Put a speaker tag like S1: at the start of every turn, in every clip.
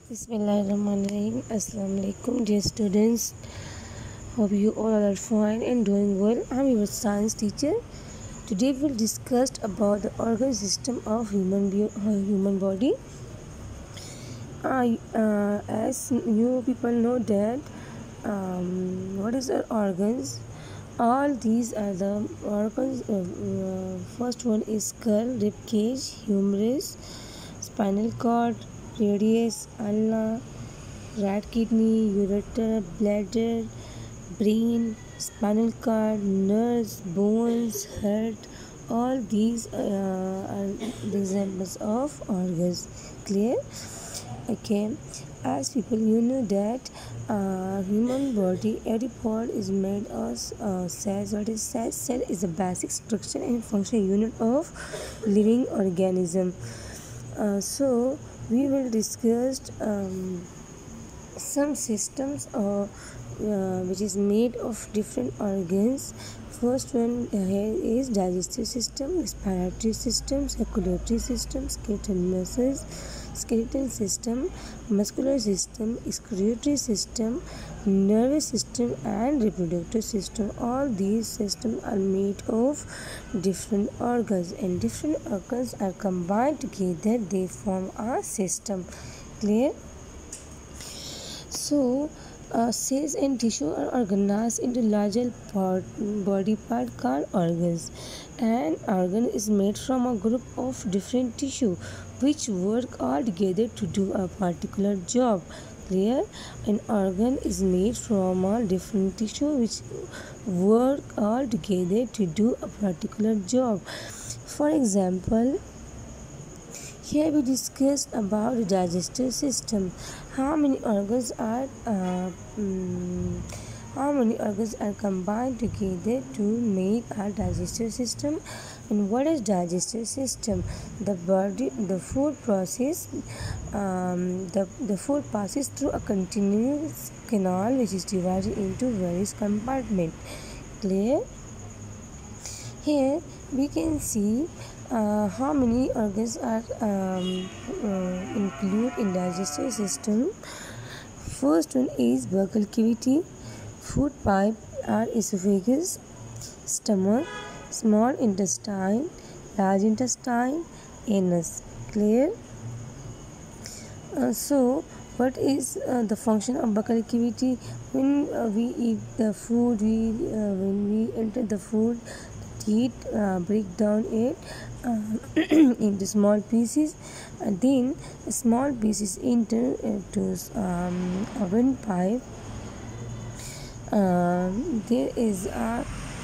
S1: Bismillahirrahmanirrahim. Assalamu alaikum, dear students. Hope you all are fine and doing well. I'm your science teacher. Today we'll discuss about the organ system of human body. As you people know that what is our organs? All these are the organs. First one is skull, rib cage, humerus, spinal cord, radius, ulna, rat kidney, ureter, bladder, brain, spinal cord, nerves, bones, heart. All these are the examples of organs. Clear? Okay. As people, you know that human body, every part is made of cells. What is cell? Cell is the basic structure and functional unit of living organism. So we will discuss some systems which is made of different organs. First one here is digestive system, respiratory system, circulatory system, skeletal muscles, skeletal system, muscular system, excretory system, nervous system, and reproductive system. All these systems are made of different organs, and different organs are combined together. They form a system. Clear? So cells and tissue are organized into larger body part called organs. An organ is made from a group of different tissue which work all together to do a particular job. Clear? An organ is made from a different tissue which work all together to do a particular job. For example, here we discussed about the digestive system. How many organs are combined together to make our digestive system? And what is digestive system? The food passes through a continuous canal which is divided into various compartments. Clear? Here we can see how many organs are included in digestive system. First one is buccal cavity, food pipe or esophagus, stomach, small intestine, large intestine, anus. Clear? So what is the function of buccal cavity? When we eat the food, when we enter the food, teeth break down it into small pieces, and then small pieces enter into a windpipe. There is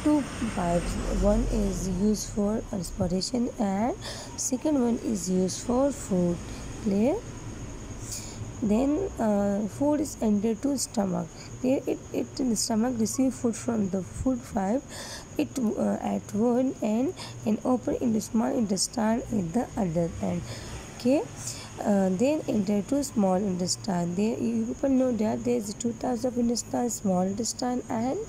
S1: two pipes. One is used for respiration and second one is used for food. Clear? Then food is entered to stomach. There the stomach receives food from the food pipe. It at one end and open in the small intestine at the other end. Okay. Then enter to small intestine. There you people know that there is two types of intestine: small intestine and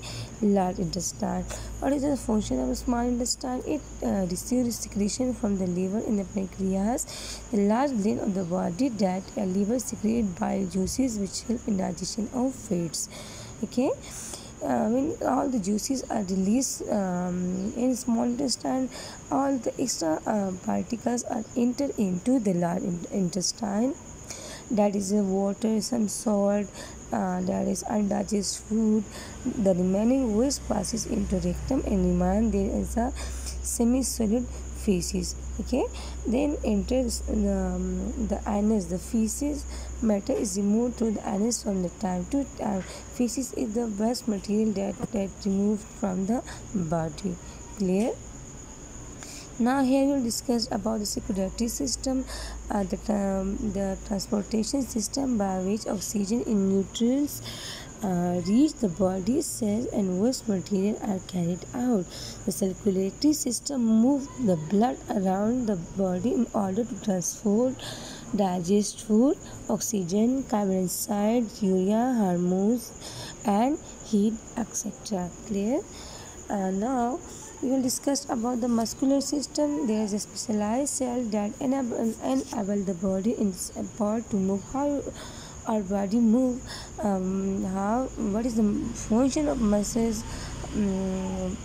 S1: large intestine. What is the function of a small intestine? It receives secretion from the liver in the pancreas, the large gland of the body that liver secrete bile juices which help in digestion of fats. Okay. When all the juices are released in small intestine, all the extra particles are entered into the large intestine. That is water, some salt, that is undigested food. The remaining waste passes into rectum and remain there is a semi-solid feces. Okay. Then enters the anus. The feces matter is removed through the anus from the time to time. Feces is the waste material that removed from the body. Clear? Now here we will discuss about the circulatory system, the transportation system by which oxygen and nutrients reach the body cells and waste material are carried out. The circulatory system moves the blood around the body in order to transport, digest food, oxygen, carbon dioxide, urea, hormones, and heat, etc. Clear? Now we will discuss about the muscular system. There is a specialized cell that enable the body in its part to move. our body move, what is the function of muscles? um,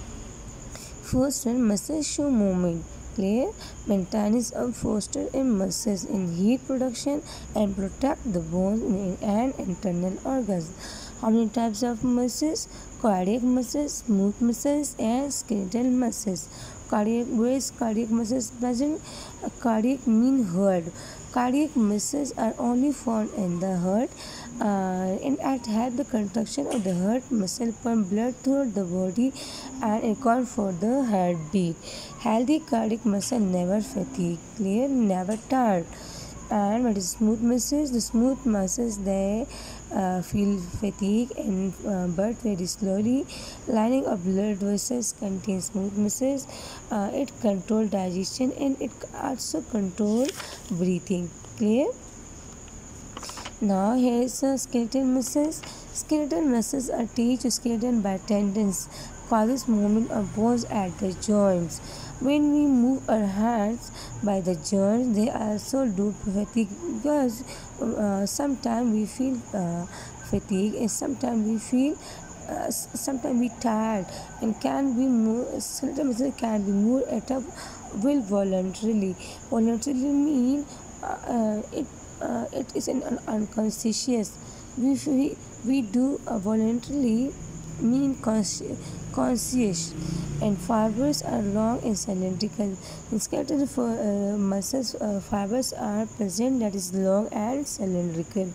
S1: First one, muscles show movement. Clear? Maintenance of foster in muscles in heat production and protect the bones and internal organs. How many types of muscles? Cardiac muscles, smooth muscles, and skeletal muscles. Cardiac, where is cardiac muscles present? Cardiac mean heart. Cardiac muscles are only found in the heart, and it help the contraction of the heart muscle, pump blood through the body, and account for the heartbeat. Healthy cardiac muscle never fatigue, clear, never tired. And what is smooth muscles? The smooth muscles, they feel fatigue and but very slowly. Lining of blood vessels contains smooth muscles. It control digestion and it also control breathing. Clear? Now here is skeletal muscles. Skeletal muscles are attached to skeleton by tendons, causes movement of bones at the joints. When we move our hands by the joints, they also do fatigue, because sometimes we feel fatigue and sometimes we feel sometimes we tired, and can be more, skeletal muscle can be more at a will voluntarily. Voluntarily mean it is an unconscious. We do voluntarily mean conscious, and fibers are long and cylindrical. In skeletal muscles, fibers are present that is long and cylindrical.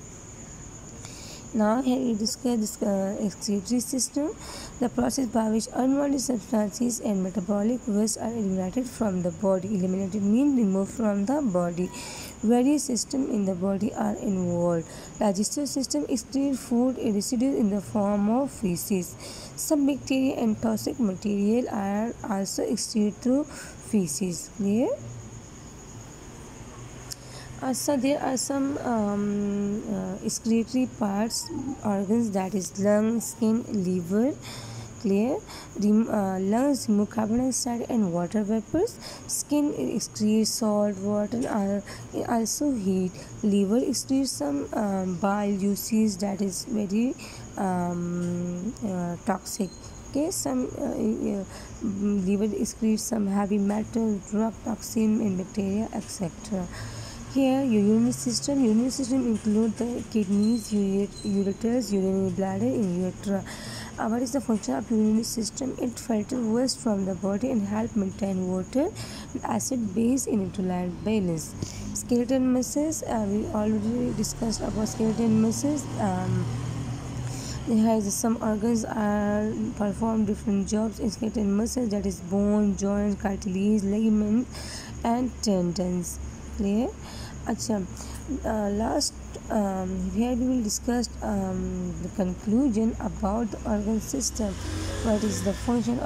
S1: Now here we discuss the excretory system, the process by which unwanted substances and metabolic waste are eliminated from the body. Eliminated means removed from the body. Various systems in the body are involved. Digestive system excretes food residues in the form of feces. Some bacteria and toxic material are also excreted through feces. Clear? So there are some excretory parts, organs, that is lung, skin, liver. Clear? Lungs remove carbon dioxide and water vapors. Skin excretes salt, water, and also heat. Liver excretes some bile juices that is very toxic. Okay, some liver excretes some heavy metal, drug, toxin, and bacteria, etc. Here, urinary system. Urinary system include the kidneys, ureters, urinary bladder, and urethra. What is the function of urinary system? It filters waste from the body and help maintain water and acid base in electrolyte balance. Skeletal muscles. We already discussed about skeletal muscles. Some organs are perform different jobs in skeletal muscles, that is bone, joints, cartilage, ligaments, and tendons. Clear? Last here we will discuss the conclusion about the organ system. What is the function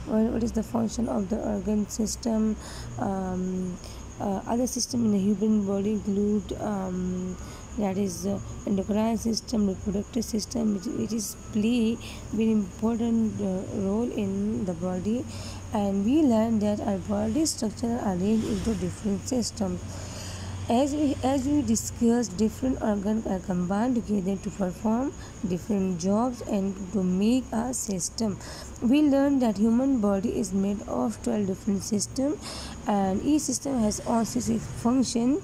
S1: what is the function of the organ system? Other system in the human body include that is endocrine system, reproductive system, which is play very important role in the body. And we learn that our body structure are arranged into different systems. As we discussed, different organs are combined together to perform different jobs and to make a system. We learned that human body is made of 12 different systems, and each system has own specific function.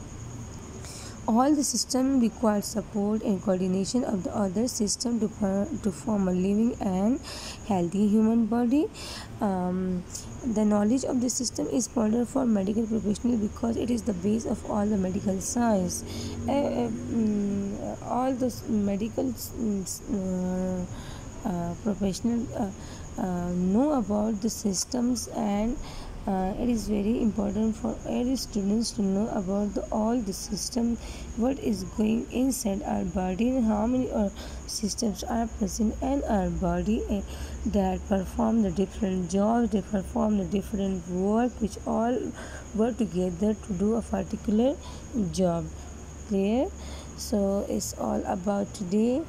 S1: All the system require support and coordination of the other system to form a living and healthy human body. The knowledge of the system is important for medical professionals because it is the base of all the medical science. All the medical professionals know about the systems, and it is very important for every students to know about all the system, what is going inside our body, and how many systems are present in our body that perform the different jobs, they perform the different work, which all work together to do a particular job. Clear? So it's all about today.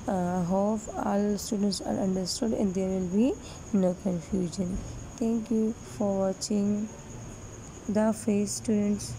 S1: Hope all students are understood and there will be no confusion. Thank you for watching the face, students.